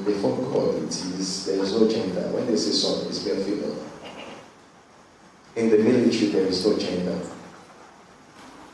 before God, there is no gender. When they say son, it's male, female. In the military, there is no gender.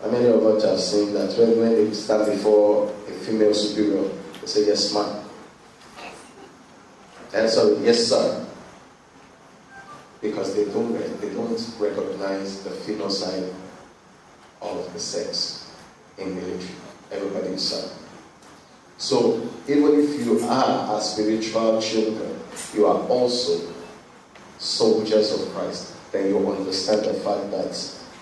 And many of us have seen that when they stand before a female superior, they say, yes, ma'am. And so, yes, sir. Because they don't recognize the female side of the sex in military. Everybody is son. So, even if you are a spiritual children, you are also soldiers of Christ, then you understand the fact that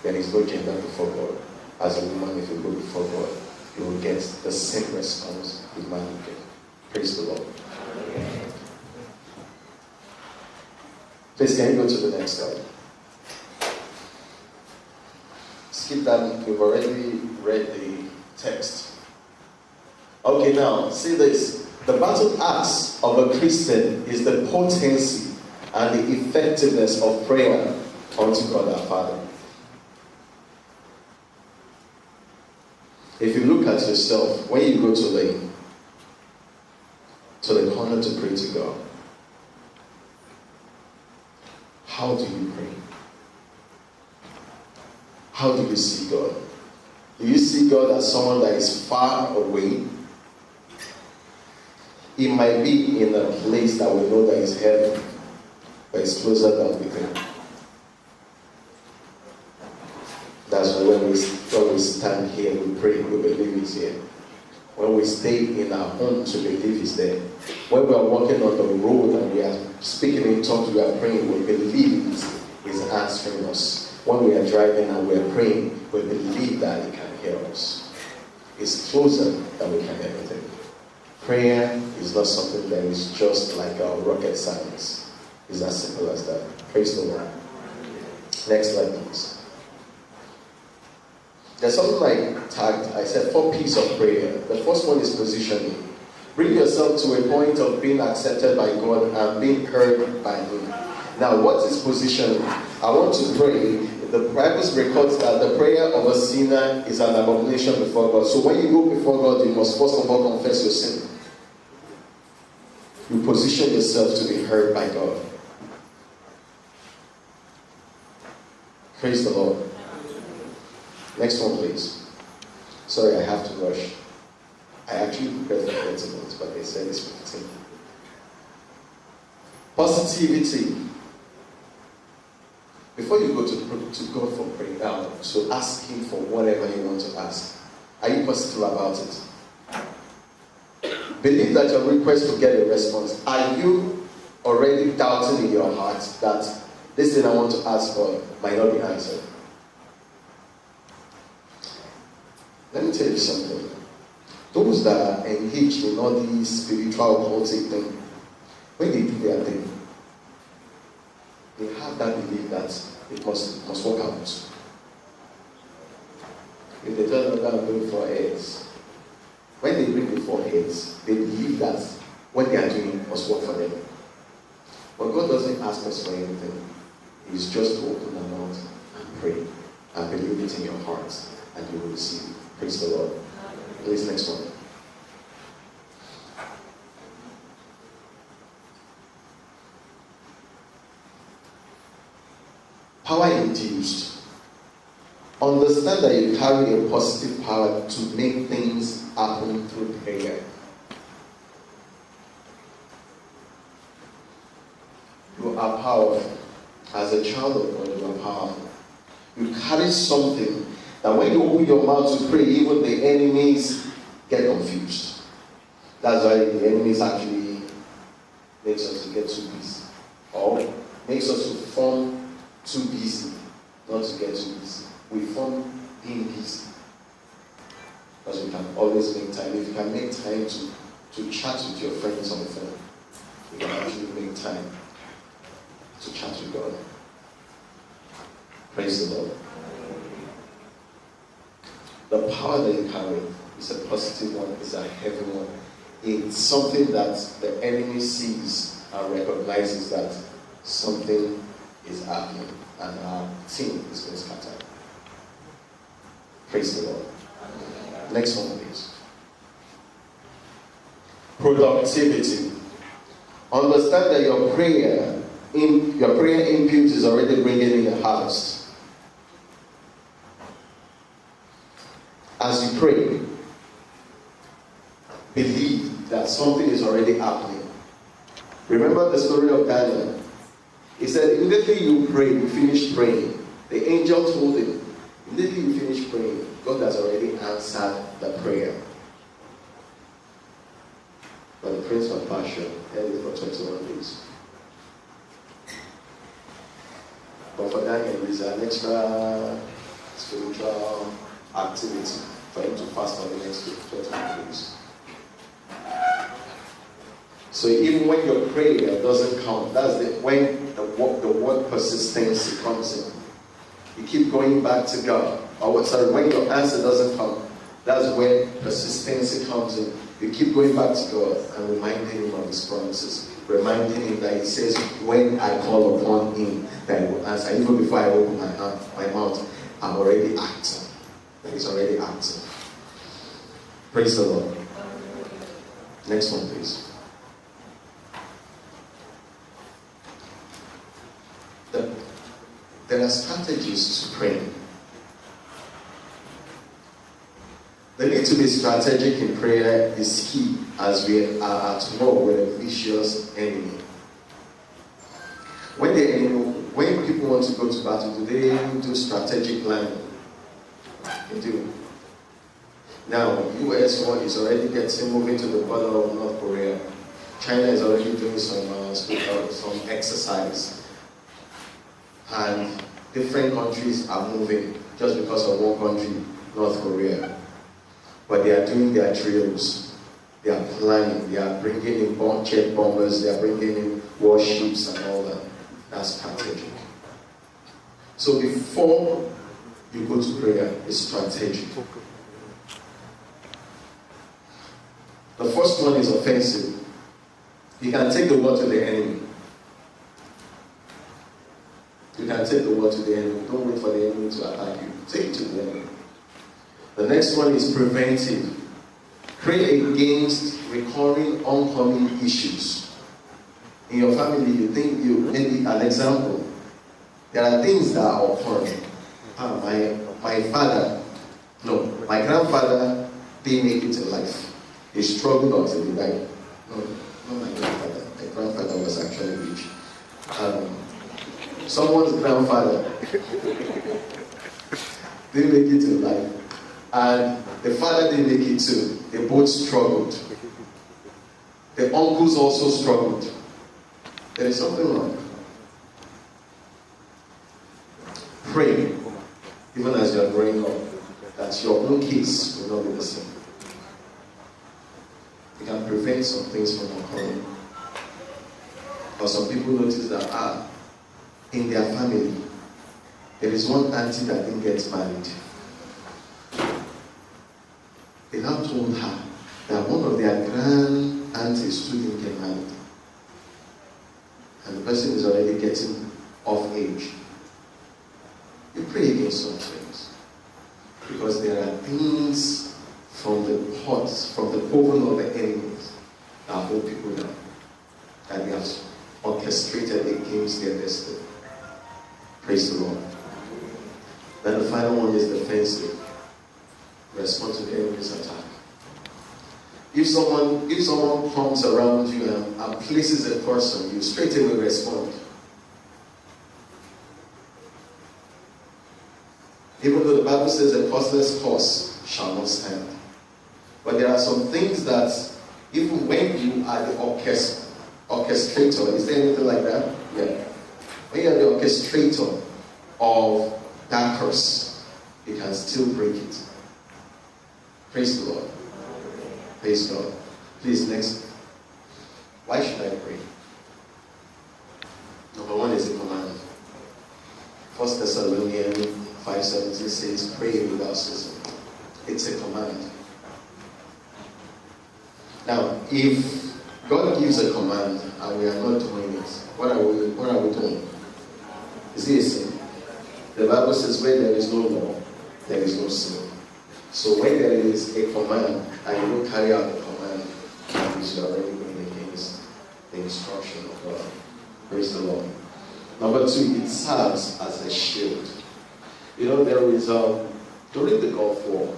there is no gender before God. As a woman, if you go before God, you will get the same response with man will get. Praise the Lord. Please, can you go to the next slide? Skip that. We've already read the text. Okay, now, see this. The battle axe of a Christian is the potency and the effectiveness of prayer unto God our Father. If you look at yourself, when you go to the corner to pray to God, how do you pray? How do you see God? Do you see God as someone that is far away? He might be in a place that we know that is heaven, but it's closer than we think. That's why when we stand here, we pray, we believe He's here. When we stay in our homes, we believe He's there. When we are walking on the road and we are speaking in tongues, we are praying, we believe He's answering us. When we are driving and we are praying, we believe that He can hear us. It's closer than we can ever think. Prayer is not something that is just like our rocket science. It's as simple as that. Praise the Lord. Next slide, please. There's something like tagged, I said 4 P's of prayer. The first one is positioning. Bring yourself to a point of being accepted by God and being heard by Him. Now, what is positioning? I want to pray. The Bible records that the prayer of a sinner is an abomination before God. So when you go before God, you must first of all confess your sin. You position yourself to be heard by God. Praise the Lord. Next one, please. Sorry, I have to rush. I actually prepared for 30 minutes, but they said it's 15. Positivity. Before you go to God for prayer now, so ask Him for whatever you want to ask. Are you positive about it? Believe that your request will get a response. Are you already doubting in your heart that this thing I want to ask God might not be answered? Let me tell you something. Those that are engaged in all these spiritual occultic things, when they do their thing, they have that belief that it must work out. If they tell them that I'm going for heads, when they bring the 4 heads, they believe that what they are doing must work for them. But God doesn't ask us for anything. He's just to open our mouth and pray and believe it in your heart, and you will receive it. Praise the Lord. Please, next one. Power induced. Understand that you carry a positive power to make things happen through prayer. You are powerful. As a child of God, you are powerful. You carry something that when you open your mouth to pray, even the enemies get confused. That's why the enemies actually makes us to get too busy. Or makes us to form too busy, not to get too busy. We form being busy. Because we can always make time. If you can make time to chat with your friends on the phone, you can actually make time to chat with God. Praise the Lord. The power that you carry is a positive one, is a heavy one. It's something that the enemy sees and recognizes that something is happening and our team is going to scatter. Praise the Lord. Next one, please. Productivity. Understand that your prayer input is already bringing in a harvest. As you pray, believe that something is already happening. Remember the story of Daniel. He said, immediately you pray, you finish praying. The angel told him, immediately you finish praying, God has already answered the prayer. But the prince of Persia held it for 21 days. But for Daniel, it's an extra spiritual activity for him to fast on the next 21 days. So even when your prayer doesn't come, that's when the word persistency comes in. You keep going back to God. When your answer doesn't come, that's when persistency comes in. You keep going back to God and reminding Him of His promises. Reminding Him that He says, when I call upon Him, that He will answer. Even before I open my mouth, I'm already acting. That He's already acting. Praise the Lord. Next one, please. There are strategies to praying. The need to be strategic in prayer is key as we are at war with a vicious enemy. When people want to go to battle, do they do strategic planning? They do. Now, US is already moving to the border of North Korea. China is already doing some exercise. And different countries are moving just because of one country, North Korea. But they are doing their drills. They are planning. They are bringing in jet bombers. They are bringing in warships and all that. That's strategic. So before you go to prayer, it's strategic. The first one is offensive. You can take the word to the enemy. You can take the word to the enemy. Don't wait for the enemy to attack you. Take it to the enemy. The next one is preventive. Pray against recurring, oncoming issues. In your family, maybe an example. There are things that are occurring. My grandfather didn't make it in life. He struggled until he died. No, not my grandfather. My grandfather was actually rich. Someone's grandfather didn't make it in life. And the father didn't make it too. They both struggled. The uncles also struggled. There is something wrong. Pray, even as you are growing up, that your own case will not be the same. You can prevent some things from occurring. Or some people notice that in their family, there is one auntie that didn't get married. They now told her that one of their grand aunties too didn't get married. And the person is already getting of age. You pray against some things. Because there are things from the pots, from the oven of the enemies that hold people down. That they have orchestrated against their destiny. Praise the Lord. Then the final one is defensive. Respond to the enemy's attack. If someone comes around you and places a person, you straight away respond. Even though the Bible says a causeless cause shall not stand. But there are some things that even when you are the orchestrator, is there anything like that? Yeah. When you are the orchestrator of that curse, you can still break it. Praise the Lord. Praise God. Please, next. Why should I pray? Number one is a command. 1 Thessalonians 5:17 says, pray without ceasing. It's a command. Now, if God gives a command and we are not doing it, what are we doing? Is it a sin? The Bible says where there is no law, there is no sin. So when there is a command and you don't carry out the command, means you're already going against the instruction of God. Praise the Lord. Number 2, it serves as a shield. You know, there is, during the Gulf War,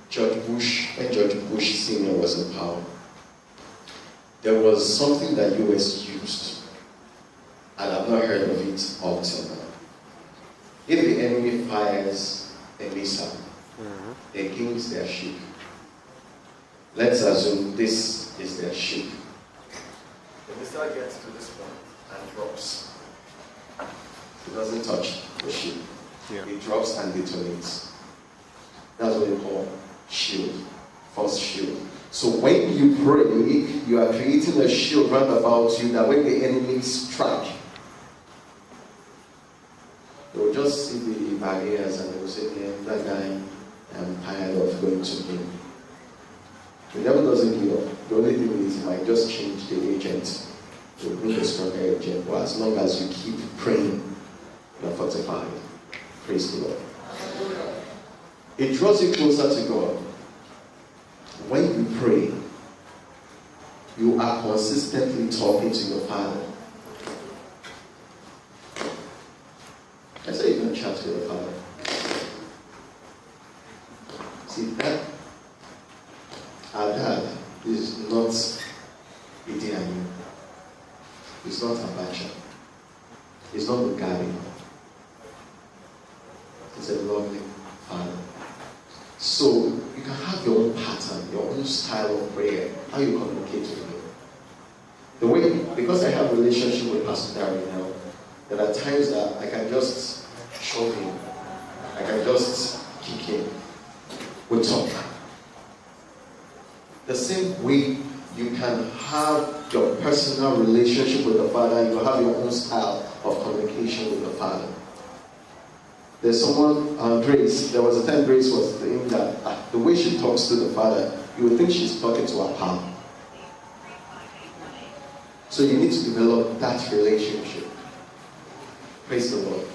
George Bush, when George Bush Sr. was in power, there was something that US used, and I've not heard of it up till now. If the enemy fires a missile against their ship, let's assume this is their ship. The missile gets to this point and drops. It doesn't touch the ship. Yeah. It drops and detonates. That's what you call shield, false shield. So when you pray, you are creating a shield round about you that when the enemy strike, they will just see the barriers and they will say, yeah, that guy, I'm tired of going to him. The devil doesn't give up. The only thing is he might just change the agent to bring a stronger agent. But as long as you keep praying, you are fortified. Praise the Lord. It draws you closer to God. When you pray, you are consistently talking to your Father. I say you can chat to your Father. See, that our dad is not Idi Amin. He's not Abacha. He's not Mugabe. He's a lovely Father. So you can have your own pattern, your own style of prayer, how you communicate with him. The way, because I have a relationship with Pastor Darry now, there are times that I can just show him, I can just kick him. We talk. The same way you can have your personal relationship with the Father, you have your own style of communication with the Father. There's someone, Grace, there was a time Grace was saying that the way she talks to the Father, you would think she's talking to her pal. So you need to develop that relationship. Praise the Lord.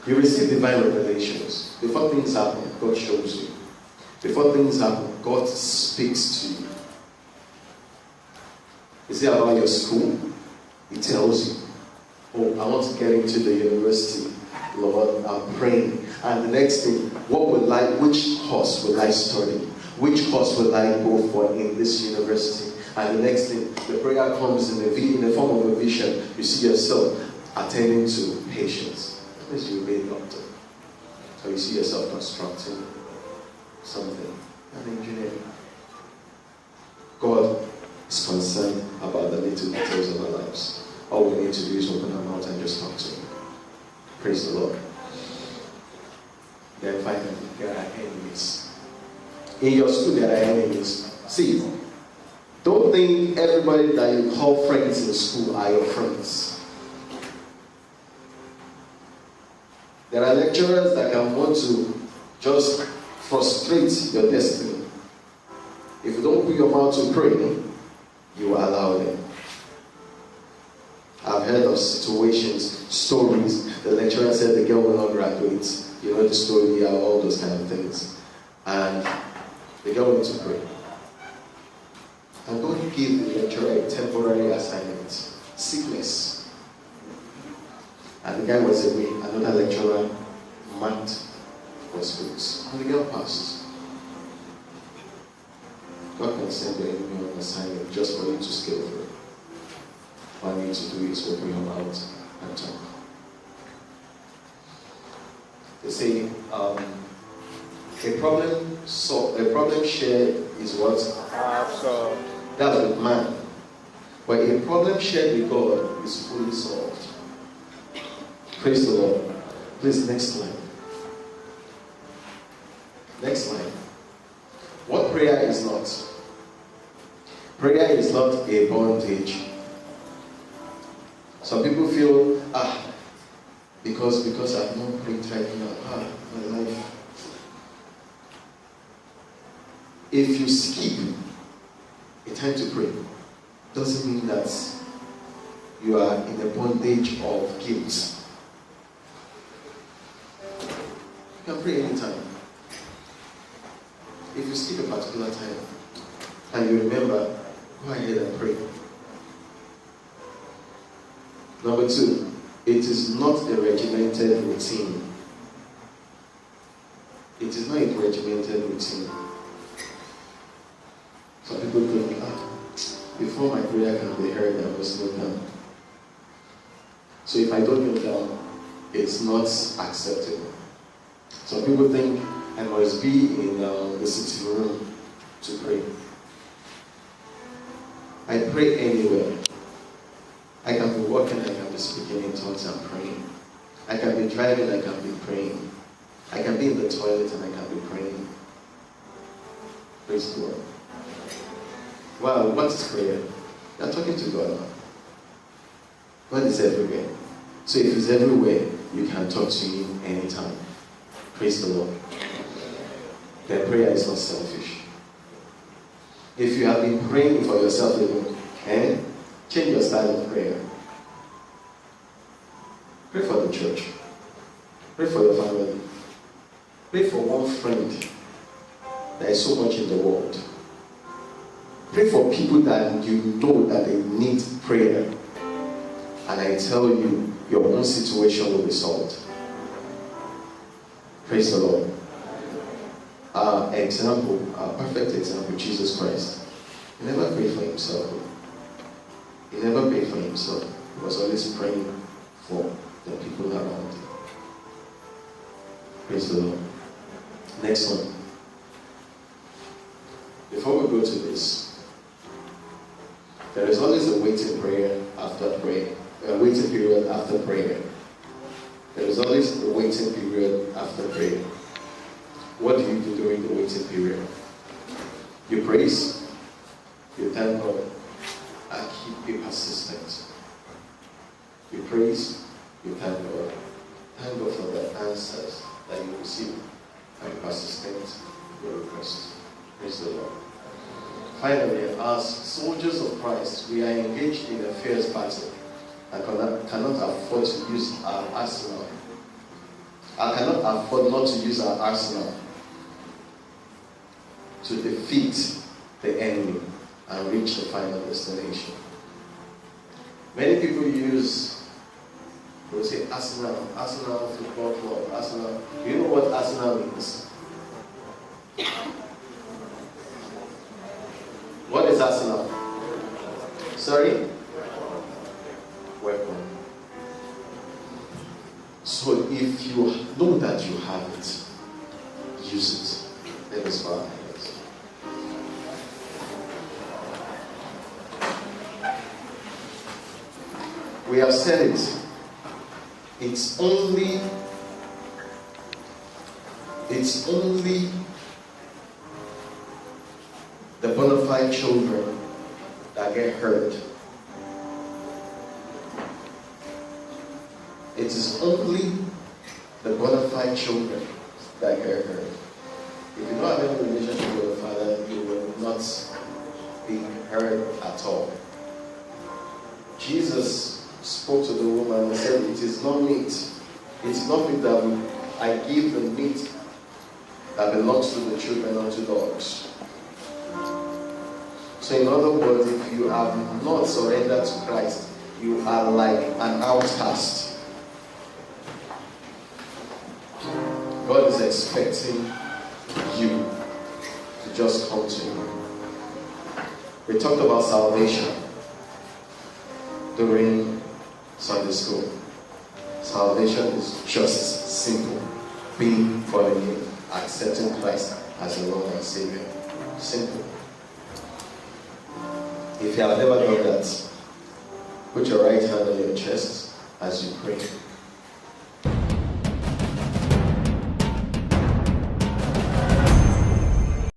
You receive divine revelations. Before things happen, God shows you. Before things happen, God speaks to you. You see about your school, He tells you, oh, I want to get into the university. Lord, I'm praying. And the next thing, which course will I study? Which course will I go for in this university? And the next thing, the prayer comes in the form of a vision. You see yourself attending to patients. As you be a doctor. So you see yourself constructing something. An engineer. God is concerned about the little details of our lives. All we need to do is open our mouth and just talk to Him. Praise the Lord. Then finally, there are enemies. In your school, there are enemies. See, don't think everybody that you call friends in school are your friends. There are lecturers that can want to just frustrate your destiny. If you don't put your mouth to pray, you will allow them. I've heard of situations, stories. The lecturer said the girl will not graduate. You know the story, all those kind of things. And the girl went to pray. And don't give the lecturer a temporary assignment. Sickness. And the guy was away. Another lecturer marked was books. And the girl passed. God can send the enemy on assignment just for you to scale through. All you need to do is open your mouth and talk. They say a problem shared is what? That's with man. But a problem shared with God is fully solved. Praise the Lord. Please, next slide. Next slide. What prayer is not? Prayer is not a bondage. Some people feel, because I've not prayed right now, my life. If you skip a time to pray, doesn't mean that you are in a bondage of guilt. You can pray anytime. If you skip a particular time and you remember, go ahead and pray. Number 2, it is not a regimented routine. It is not a regimented routine. Some people think, before my prayer can be heard, I must kneel down. So if I don't kneel down, it's not acceptable. Some people think I must be in the sitting room to pray. I pray anywhere. I can be walking, I can be speaking in tongues and praying. I can be driving, I can be praying. I can be in the toilet and I can be praying. Praise the Lord. Wow, what is prayer? You're talking to God now. God is everywhere. So if He's everywhere, you can talk to Him anytime. Praise the Lord. Then prayer is not selfish. If you have been praying for yourself alone, change your style of prayer. Pray for the church. Pray for your family. Pray for one friend. There is so much in the world. Pray for people that you know that they need prayer. And I tell you, your own situation will be solved. Praise the Lord. Perfect example, Jesus Christ. He never prayed for himself. He never prayed for himself. He was always praying for the people around him. Praise the Lord. Next one. Before we go to this, there is always a waiting prayer after prayer. A waiting period after prayer. There is always a waiting period after prayer. What do you do during the waiting period? You praise, you thank God, and be persistent. You praise, you thank God. Thank God for the answers that you receive, and persistent in your request. Praise the Lord. Finally, as soldiers of Christ, we are engaged in a fierce battle and cannot afford to use our arsenal. I cannot afford not to use our arsenal to defeat the enemy and reach the final destination. Many people use, they say Arsenal, football club, Arsenal. Do you know what Arsenal means? What is Arsenal? Sorry? Weapon. So if you know that you have it, use it. Let us bow our heads. We have said it. It's only the bona fide children that get hurt. It is only the bona fide children that get hurt. If you don't have any relationship with the Father, you will not be hurt at all. Jesus spoke to the woman and said, it is not meat. It's not meat that I give the meat that belongs to the children unto dogs. So in other words, if you have not surrendered to Christ, you are like an outcast. God is expecting you to just come to Him. We talked about salvation during Sunday school. Salvation is just simple. Being born again, accepting Christ as the Lord and Savior. Simple. If you have never done that, put your right hand on your chest as you pray.